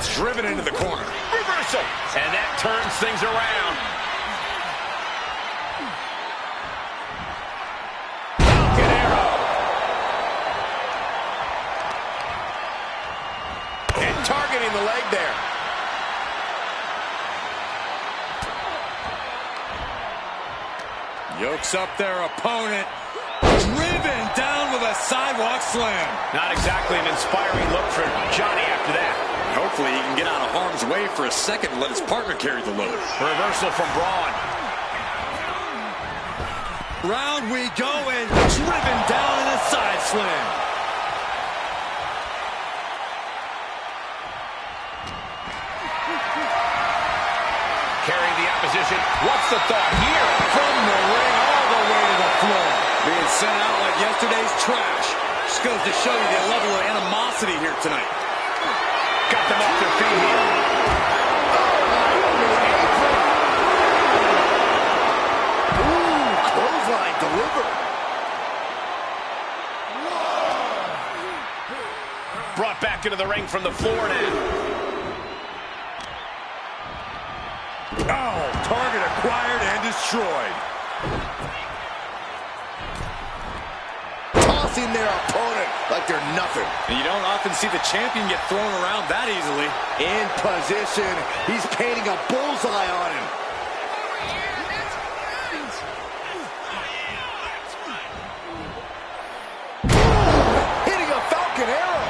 gets driven into the corner. Reversal. And that turns things around. Falcon Arrow. And targeting the leg there. Yokes up their opponent. Driven down with a sidewalk slam. Not exactly an inspiring look for Johnny after that. Hopefully he can get out of harm's way for a second and let his partner carry the load. Reversal from Braun. Round we go and driven down in a side slam. Carrying the opposition. What's the thought here? From the ring all the way to the floor. Being sent out like yesterday's trash. Just goes to show you the level of animosity here tonight. Got them off their feet here. Ooh, clothesline delivered. Brought back into the ring from the floor now. Oh, target acquired and destroyed. Tossing their opponent like they're nothing. And you don't often see the champion get thrown around that easily. In position, he's painting a bullseye on him. Hitting a Falcon Arrow.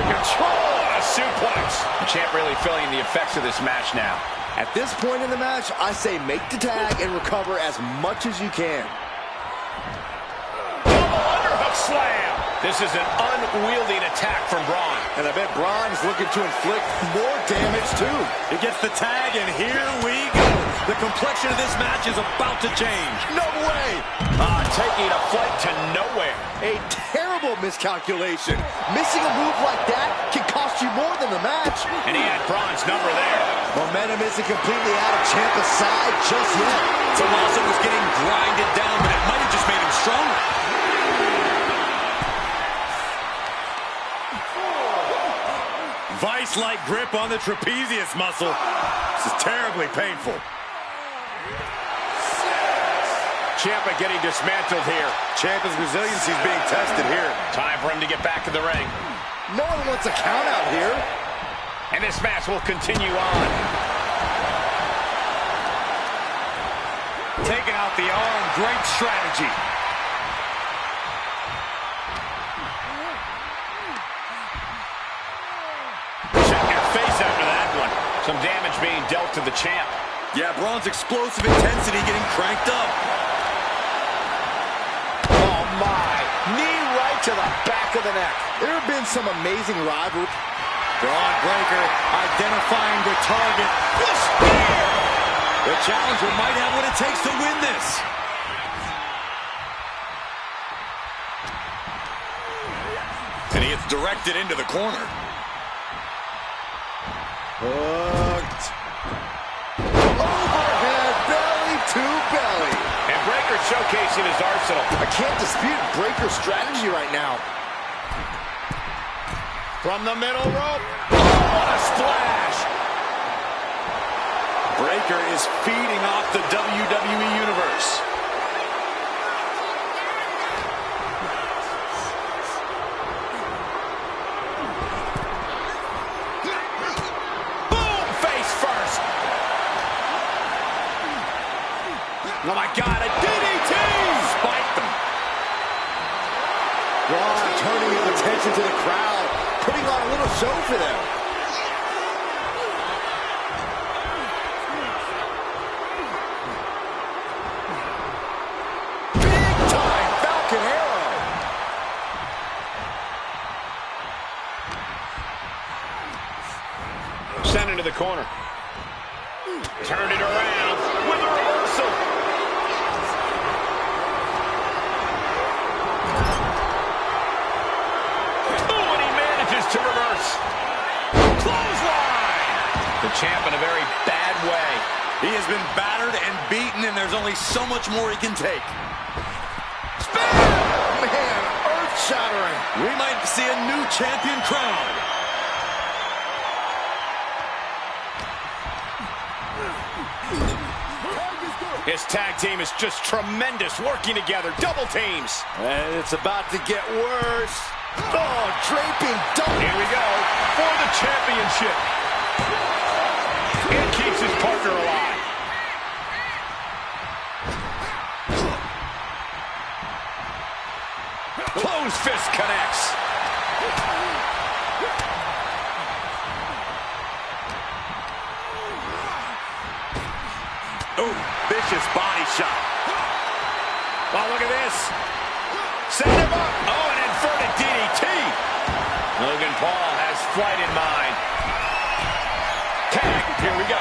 Control on a suplex. The champ really feeling the effects of this match now. At this point in the match, I say make the tag and recover as much as you can. Double underhook slam. This is an unwieldy attack from Braun. And I bet Bron is looking to inflict more damage too. He gets the tag, and here we go. The complexion of this match is about to change. No way! Taking a flight to nowhere. A terrible miscalculation. Missing a move like that can cost you more than the match. And he had Braun's number there. Momentum isn't completely out of Ciampa's side just yet. Tommaso was getting grinded down, but it might have just made him stronger. Vice-like grip on the trapezius muscle. This is terribly painful. Ciampa getting dismantled here. Ciampa's resiliency is being tested here. Time for him to get back in the ring. No one wants a count out here. And this match will continue on. Taking out the arm, great strategy. Check your face after that one. Some damage being dealt to the champ. Yeah, Braun's explosive intensity getting cranked up. Oh my, knee right to the back of the neck. There have been some amazing rivalries. Bron Breaker identifying the target. The spear! The challenger might have what it takes to win this. And he gets directed into the corner. Hooked. Overhead belly to belly. And Breaker showcasing his arsenal. I can't dispute Breaker's strategy right now. From the middle rope. Oh, what a splash. Breaker is feeding off the WWE Universe. Boom, face first. Oh my God, a DDT. Spiked them. Braun turning his attention to the crowd, putting on a little show for them. Big time Falcon Arrow. Sent into the corner. Turned it around with a reversal. Oh, and he manages to reverse. Clothesline. The champ in a very bad way. He has been battered and beaten, and there's only so much more he can take. Spear! Man, earth-shattering. We might see a new champion crowned. His tag team is just tremendous, working together, double teams. And it's about to get worse. Oh, draping double. Here we go for the championship. And keeps his partner alive. Closed fist connects. Oh, vicious body shot. Oh, look at this. Set him up. Oh, an inverted DDT. Logan Paul has flight in mind. Tag. Here we go.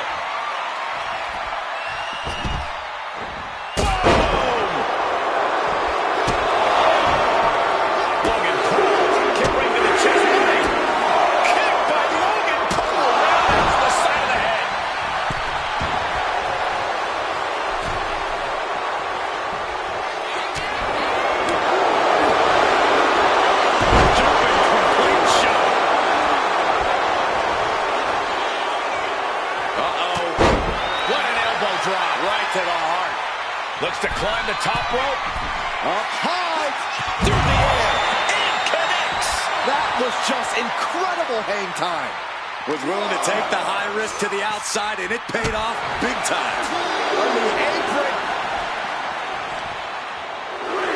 Boom! Logan Paul kick right to the chest. Kick by Logan Paul. Right to the side of the head. Jumping complete shot. Uh-oh. What an elbow drop. Right to the heart. Looks to climb the top rope. Up high. Through the air. And connects. That was just incredible hang time. Was willing to take the high risk to the outside, and it paid off big time. Under the apron.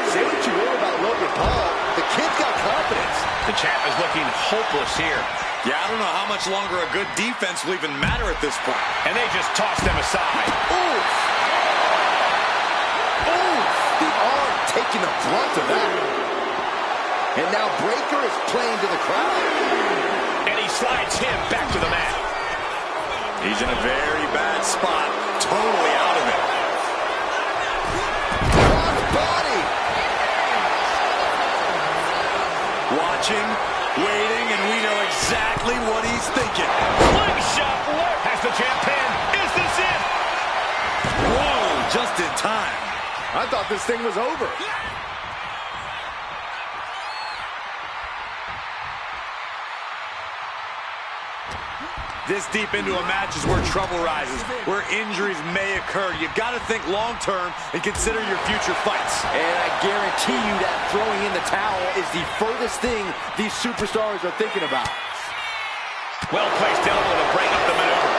Say what you will about Logan Paul. The kid's got confidence. The champ is looking hopeless here. Yeah, I don't know how much longer a good defense will even matter at this point. And they just tossed them aside. Oof. Oof. The arm taking the brunt of that. And now Breaker is playing to the crowd. And he slides him back to the mat. He's in a very bad spot, totally out of it. Cross body. Watching, waiting, and we know exactly what he's thinking. Slingshot left. Has the champ pinned. Is this it? Whoa, just in time. I thought this thing was over. This deep into a match is where trouble rises, where injuries may occur. You got to think long-term and consider your future fights. And I guarantee you that throwing in the towel is the furthest thing these superstars are thinking about. Well-placed elbow to break up the maneuver.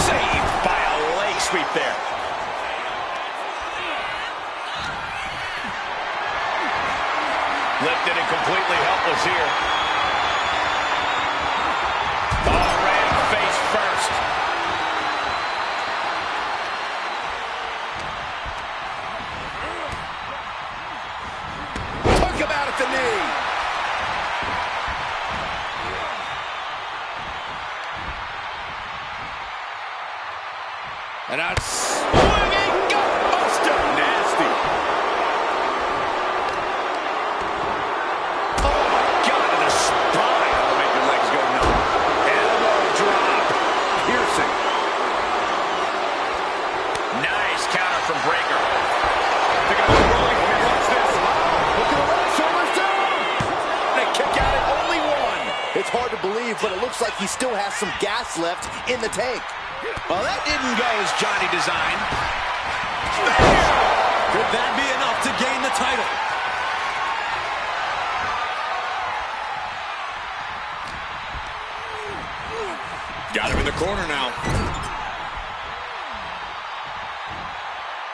Saved by a leg sweep there. Lifted and completely helpless here. Face first. Took him out at the knee. And that's swinging gutbuster. Nasty. Oh my God, in the spine. That'll make your legs go numb. Elbow drop. Piercing. Nice counter from Breaker. They're going to be rolling here. Watch this. Look at the right, shoulders down. They kick out at only one. It's hard to believe, but it looks like he still has some gas left in the tank. Well, that didn't go as Johnny designed. Could that be enough to gain the title? Got him in the corner now.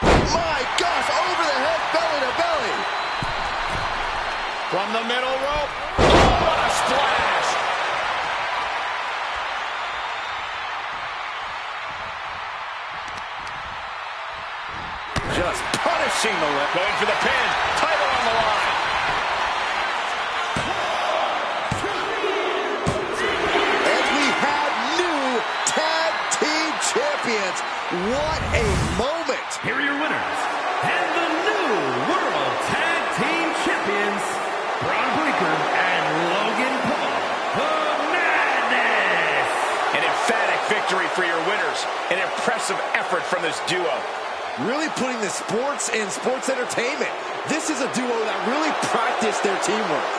My gosh, over the head, belly to belly. From the middle rope. Oh, what a splash. Just punishing the left. Going for the pin. Title on the line. And we have new tag team champions. What a moment. Here are your winners, and the new World Tag Team Champions, Bron Breakers and Logan Paul, the Madness! An emphatic victory for your winners. An impressive effort from this duo. really putting the sports and sports entertainment. This is a duo that really practiced their teamwork.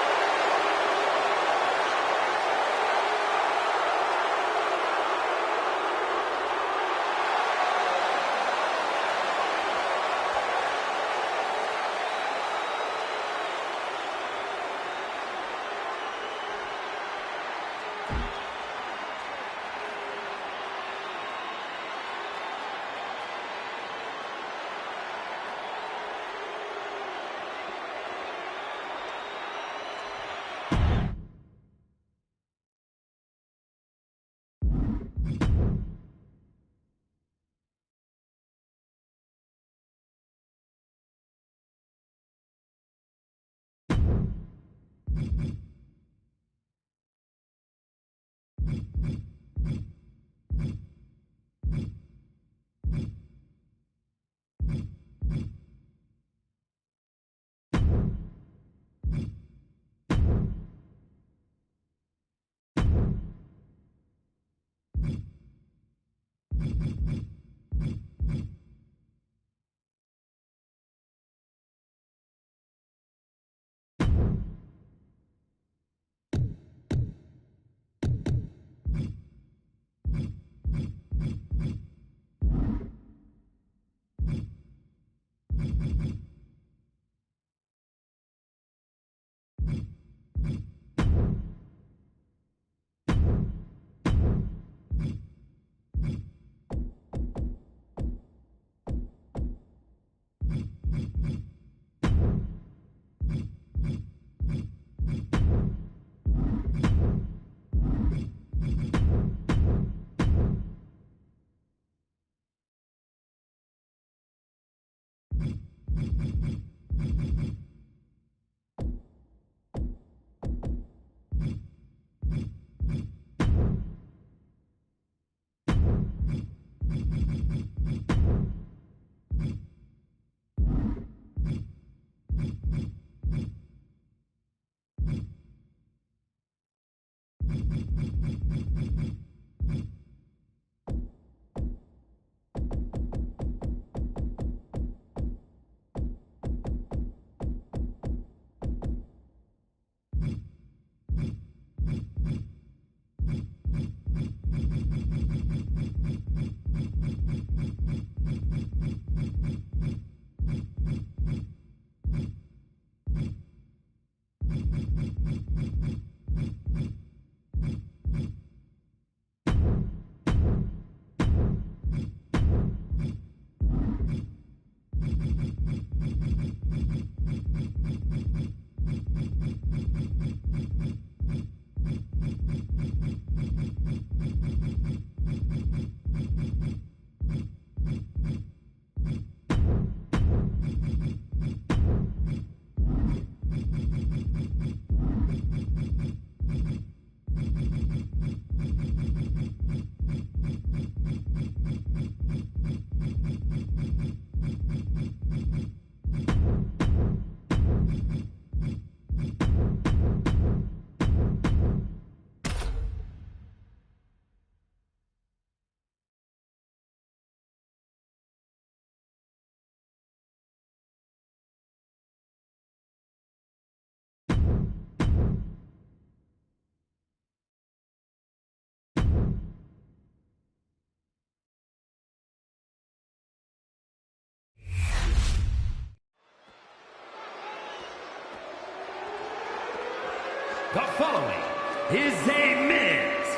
The following is a men's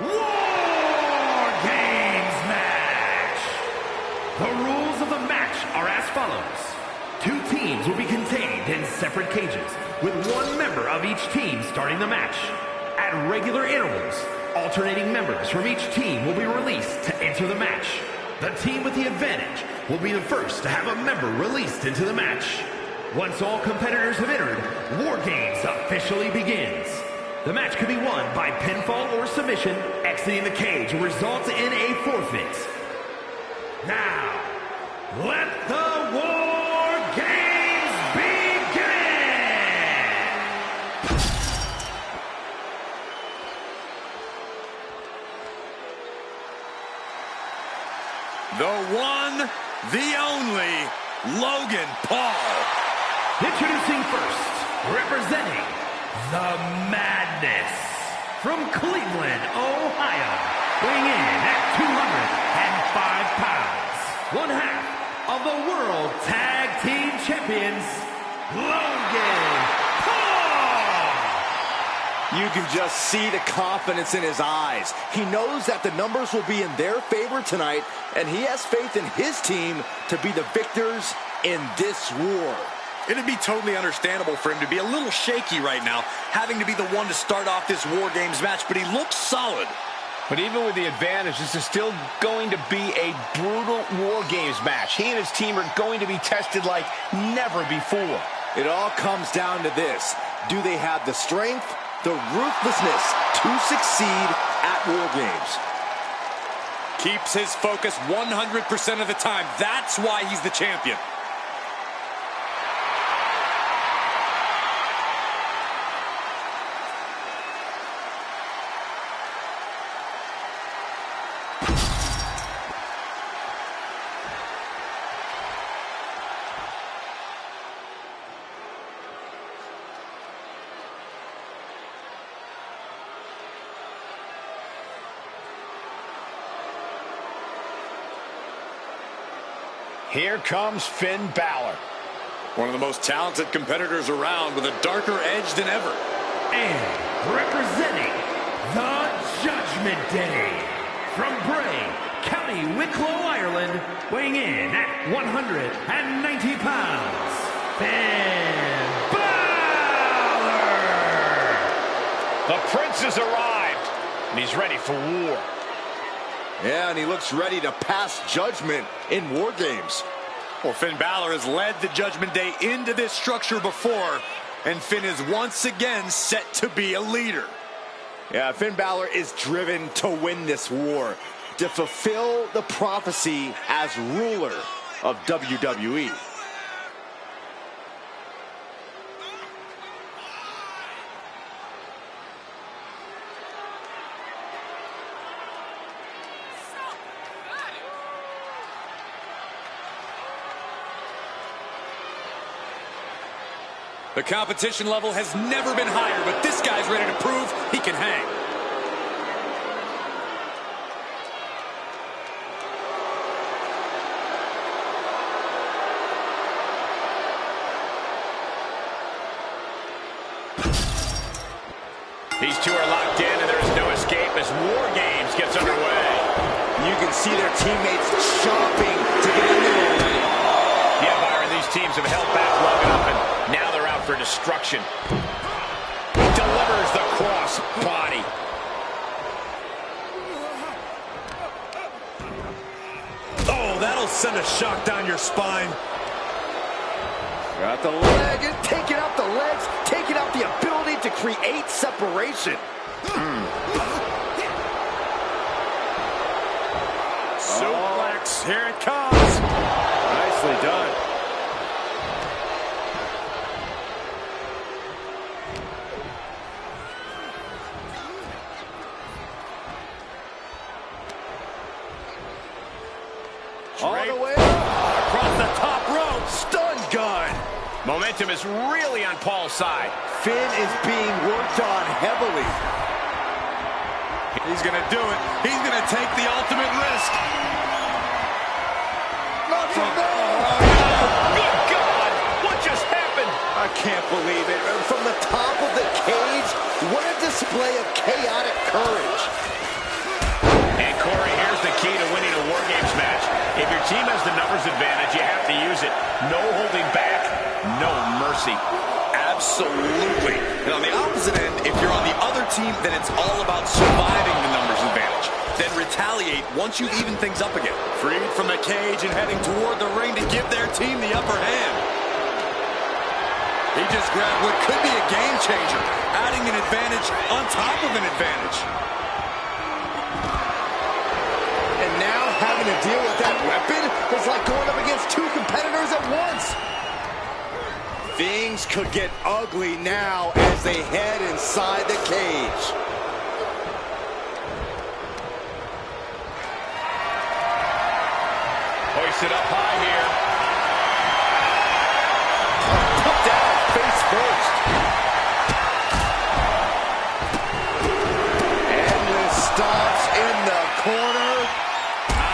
War Games match. The rules of the match are as follows. 2 teams will be contained in separate cages, with 1 member of each team starting the match. At regular intervals, alternating members from each team will be released to enter the match. The team with the advantage will be the first to have a member released into the match. Once all competitors have entered, War Games officially begins. The match can be won by pinfall or submission. Exiting the cage will result in a forfeit. Now, let the War Games begin! The one, the only Logan Paul. Introducing first, representing the Madness, from Cleveland, Ohio, weighing in at 205 pounds, one half of the World Tag Team Champions, Logan Paul. You can just see the confidence in his eyes. He knows that the numbers will be in their favor tonight, and he has faith in his team to be the victors in this war. It'd be totally understandable for him to be a little shaky right now, having to be the one to start off this War Games match, but he looks solid. But even with the advantage, this is still going to be a brutal War Games match. He and his team are going to be tested like never before. It all comes down to this. Do they have the strength, the ruthlessness to succeed at War Games? Keeps his focus 100% of the time. That's why he's the champion. Here comes Finn Balor. One of the most talented competitors around, with a darker edge than ever. And representing the Judgment Day, from Bray, County Wicklow, Ireland, weighing in at 190 pounds, Finn Balor! The Prince has arrived, and he's ready for war. Yeah, and he looks ready to pass judgment in War Games. Well, Finn Balor has led the Judgment Day into this structure before, and Finn is once again set to be a leader. Yeah, Finn Balor is driven to win this war, to fulfill the prophecy as ruler of WWE. The competition level has never been higher, but this guy's ready to prove he can hang. These two are locked in, and there is no escape as War Games gets underway. You can see their teammates chomping to get in there. Yeah, Byron, these teams have held back long enough, and now they're out for destruction. He delivers the cross body. Oh, that'll send a shock down your spine. Got the leg and taking out the legs, taking out the ability to create separation. Suplex, here it comes. Nicely done. All the way across the top rope. Stun gun. Momentum is really on Paul's side. Finn is being worked on heavily. He's going to do it. He's going to take the ultimate risk. Not from there. Good God! What just happened? I can't believe it. From the top of the cage, what a display of chaotic courage. And Corey, here's the key to winning a War Games match. If your team has the numbers advantage, you have to use it. No holding back, no mercy. Absolutely. And on the opposite end, if you're on the other team, then it's all about surviving the numbers advantage. Then retaliate once you've evened things up again. Freed from the cage and heading toward the ring to give their team the upper hand. He just grabbed what could be a game changer, adding an advantage on top of an advantage. And now having to deal with that weapon is like going up against two competitors at once. Things could get ugly now as they head inside the cage. Oh, hoist it up high here. Put down face first. Endless stomps in the corner.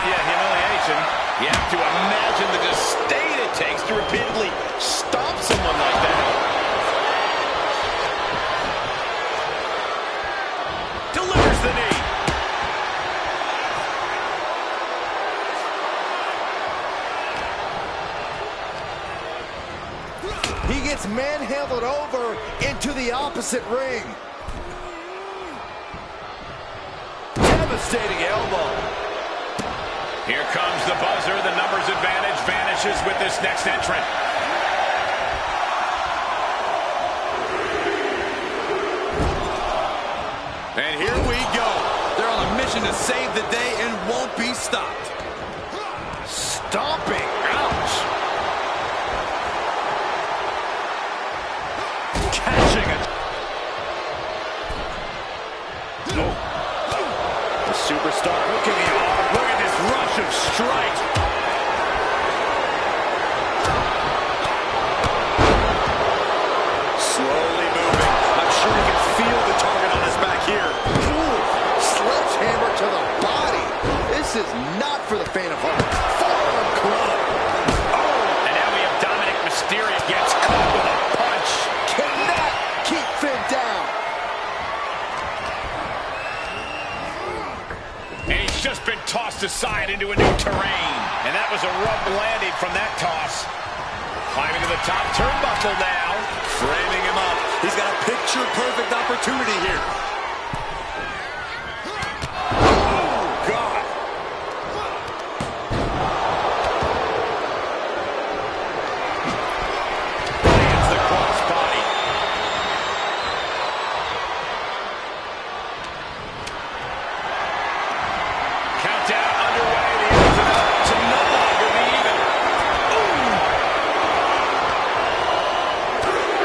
Yeah, humiliation. You have to imagine the disdain it takes to repeatedly stomp someone like that. Delivers the knee. He gets manhandled over into the opposite ring. Devastating elbow. Here comes the buzzer. The numbers advantage vanishes with this next entrant. And here we go. They're on a mission to save the day and won't be stopped. Stomping. Ouch. Catching it. The superstar hooking the arm. Look at this rush of strikes. Slowly moving. I'm sure he can feel the target on his back here. Ooh, sledgehammer to the body. This is not for the faint of heart. Forearm club. Oh, and now we have Dominic Mysterio gets caught with a punch. Cannot keep Finn down. And he's just been tossed aside into a new terrain. And that was a rough landing from that toss. Climbing to the top turnbuckle now. Framing him up. He's got a picture-perfect opportunity here. Oh, God. Lands the crossbody. Countdown underway. The open up to no longer be even.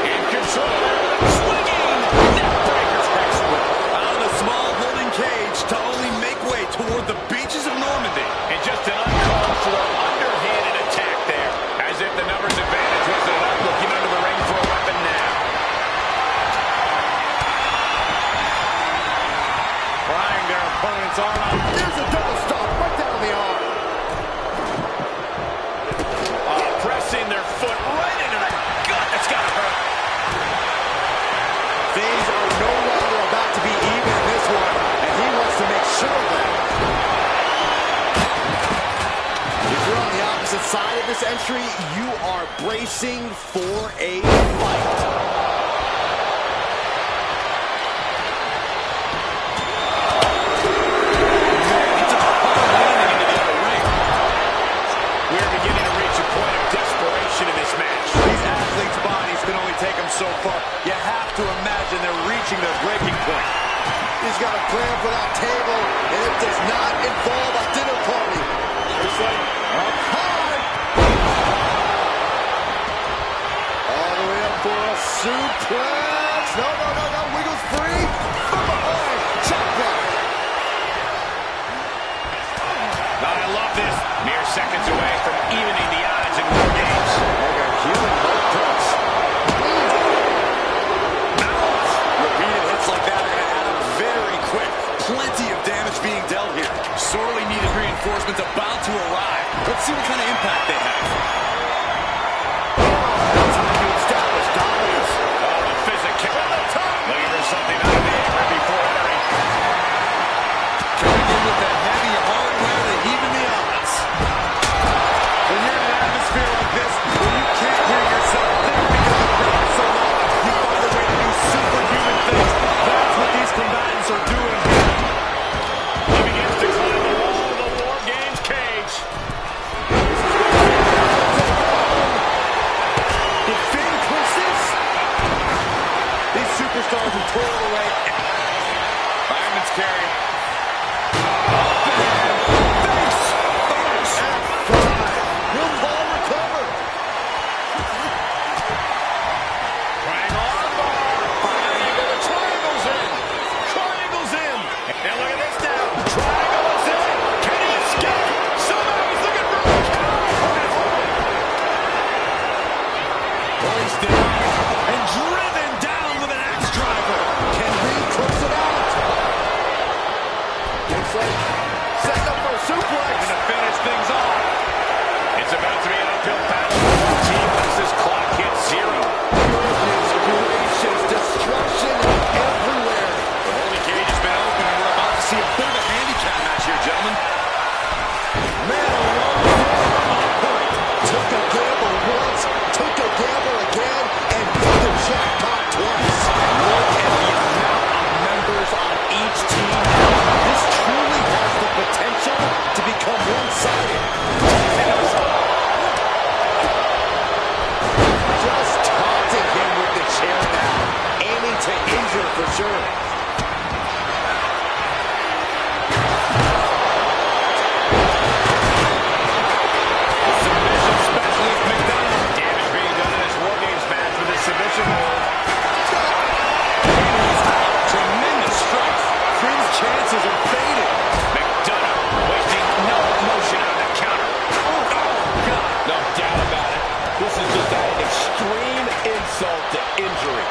In control. Swinging. Neck breakers. Excellent. Out of the small holding cage to only make way toward the beaches of Normandy. And just an uncalled for underhanded attack there. As if the numbers advantage wasn't enough. Looking under the ring for a weapon now. Prying their opponent's arm out. There's a double stomp right down the arm. Pressing their foot right into the gut. That's got to hurt. Things are no longer about to be even in this one, and he wants to make sure of that. If you're on the opposite side of this entry, you are bracing for a fight. We're beginning to reach a point of desperation in this match. These athletes' bodies can only take them so far. You have to imagine they're reaching their breaking point. He's got a plan for that table, and it does not involve a dinner party. It's like up high. All the way up for a suplex. No. Wiggles free. From behind. Chop block. I love this. Mere seconds away from evening the odds in War Games. Like a human butt press. Repeated hits like that are going to add up very quick. Plenty of damage being dealt here. Sorely needed reinforcements about to arrive. Let's see what kind of impact they have. Time to establish dominance. Oh, the physical. Looking for something out of the apron before entering. Coming in with the heavy hardware to even the odds. When you're in an atmosphere like this, when you can't hear yourself think because the crowd is so loud, you find a way to do superhuman things. That's what these combatants are doing here. He begins to climb the wall of the War Games cage. This is like. Setting up for a suplex. Going to finish things off. It's about to be an uphill battle for one team once this clock hits zero. Goodness gracious, destruction everywhere. The holding cage has been open, and we're about to see a bit of a handicap match here, gentlemen. Man alone, on point. Took a gamble once, took a gamble again, and hit the jackpot twice. Look at the amount of members on each team. This truly has the potential to become one-sided. Just taunting him with the chair now, aiming to injure for sure. Submission specialist McDonough. Damage being done in this War Games match with his submission hold. Tremendous strength. Finn's chances are faded. McDonough wasting no emotion on the counter. Oh, God. No doubt about it. This is just an extreme insult to injury.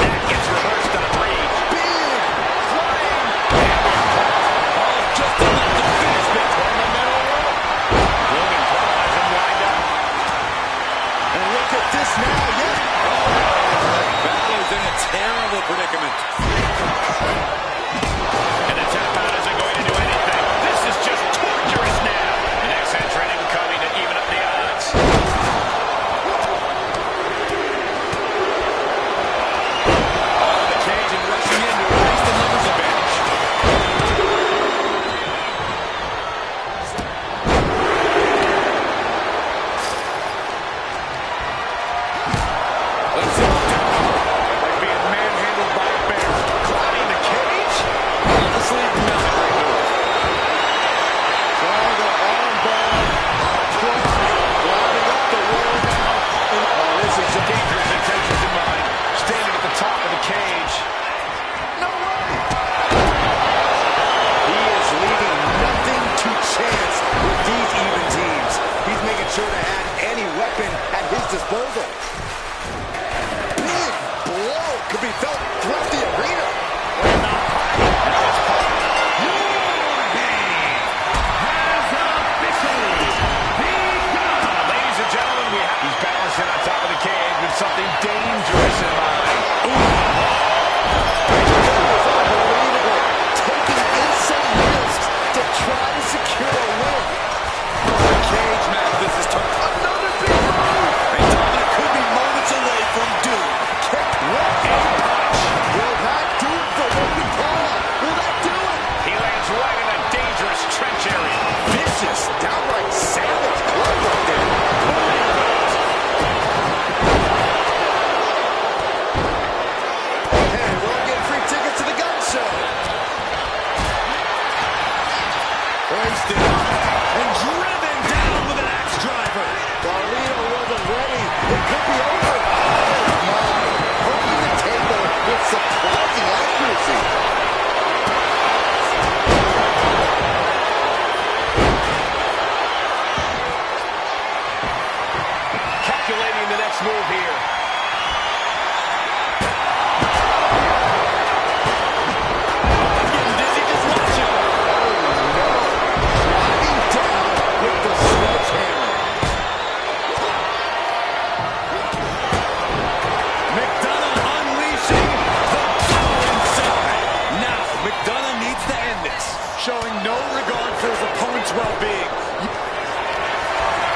That gets reversed on Reed. Big, flying. Oh, just enough to finish this one in the middle rope. Logan Paul has him lined up. And look at this now, yeah. Balor's in a terrible predicament. And the tap out isn't going to do anything. This is just torturous now. The next entrant incoming to even up the odds. Out of the cage and rushing in to erase the numbers advantage. Let's see. Like being manhandled by a bear. Climbing the cage? Honestly, not a great move. Trying to armbar. Lining up the wall now. Oh, this is just Dangerous intentions in mind. Standing at the top of the cage. no way. He is leaving nothing to chance with these even teams. He's making sure to add any weapon at his disposal. Big blow could be felt throughout the arena. Ladies and gentlemen, he's balancing on top of the cage with something dangerous in mind. Unbelievable. Taking insane risks to try to secure a win. Cage match, this is tough. Another big move. And Dominic could be moments away from doom. Kick, right and punch. Will that do it for Logan Paul? Will that do it? He lands right in a dangerous trench area. Vicious, downright savage club right there. And we'll get free tickets to the gun show. Hoisted up and driven down with an axe driver. Carlito wasn't ready. It could be over. Oh my. Holding the table with surprising accuracy. Calculating the next move here. Getting dizzy just watching. Driving down with the sledgehammer. McDonough unleashing the power inside. Now, McDonough needs to end this, showing no regard for his opponent's well-being.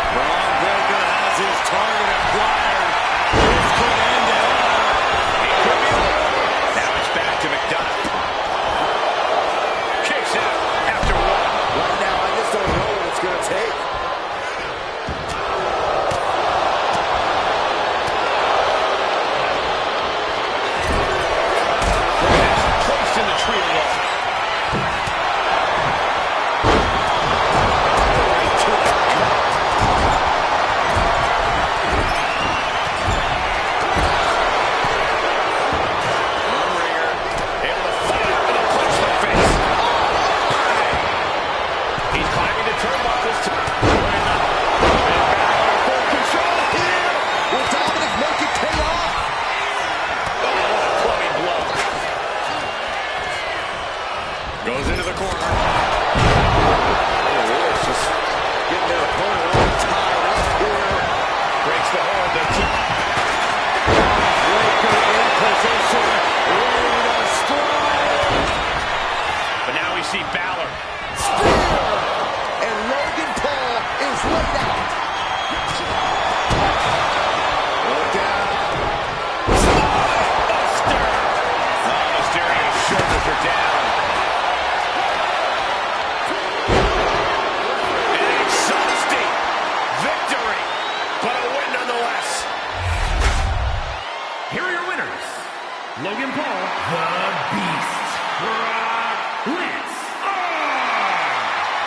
Bron Breaker has his target acquired. This could end it all. It could be over. Now it's back to McDonough. Kicks out after one. Right now, I just don't know what it's going to take. Placed in the tree of love. Goes into the corner. It's just getting their opponent all tied up here. Breaks the hold. Breaker in position, ready to strike. But now we see Balor. Spear! And Logan Paul is laid out. Look out. Buster! Mysterio's shoulders are down. An exhausting victory, but a win nonetheless. Here are your winners. Logan Paul, the Beast. Brock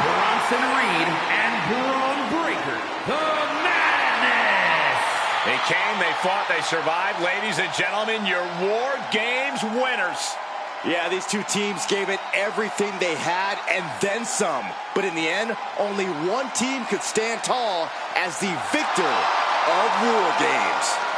Bronson Reed and Bron Breakers, the Madness. They came, they fought, they survived. Ladies and gentlemen, your War Games winners. Yeah, these two teams gave it everything they had and then some. But in the end, only one team could stand tall as the victor of War Games.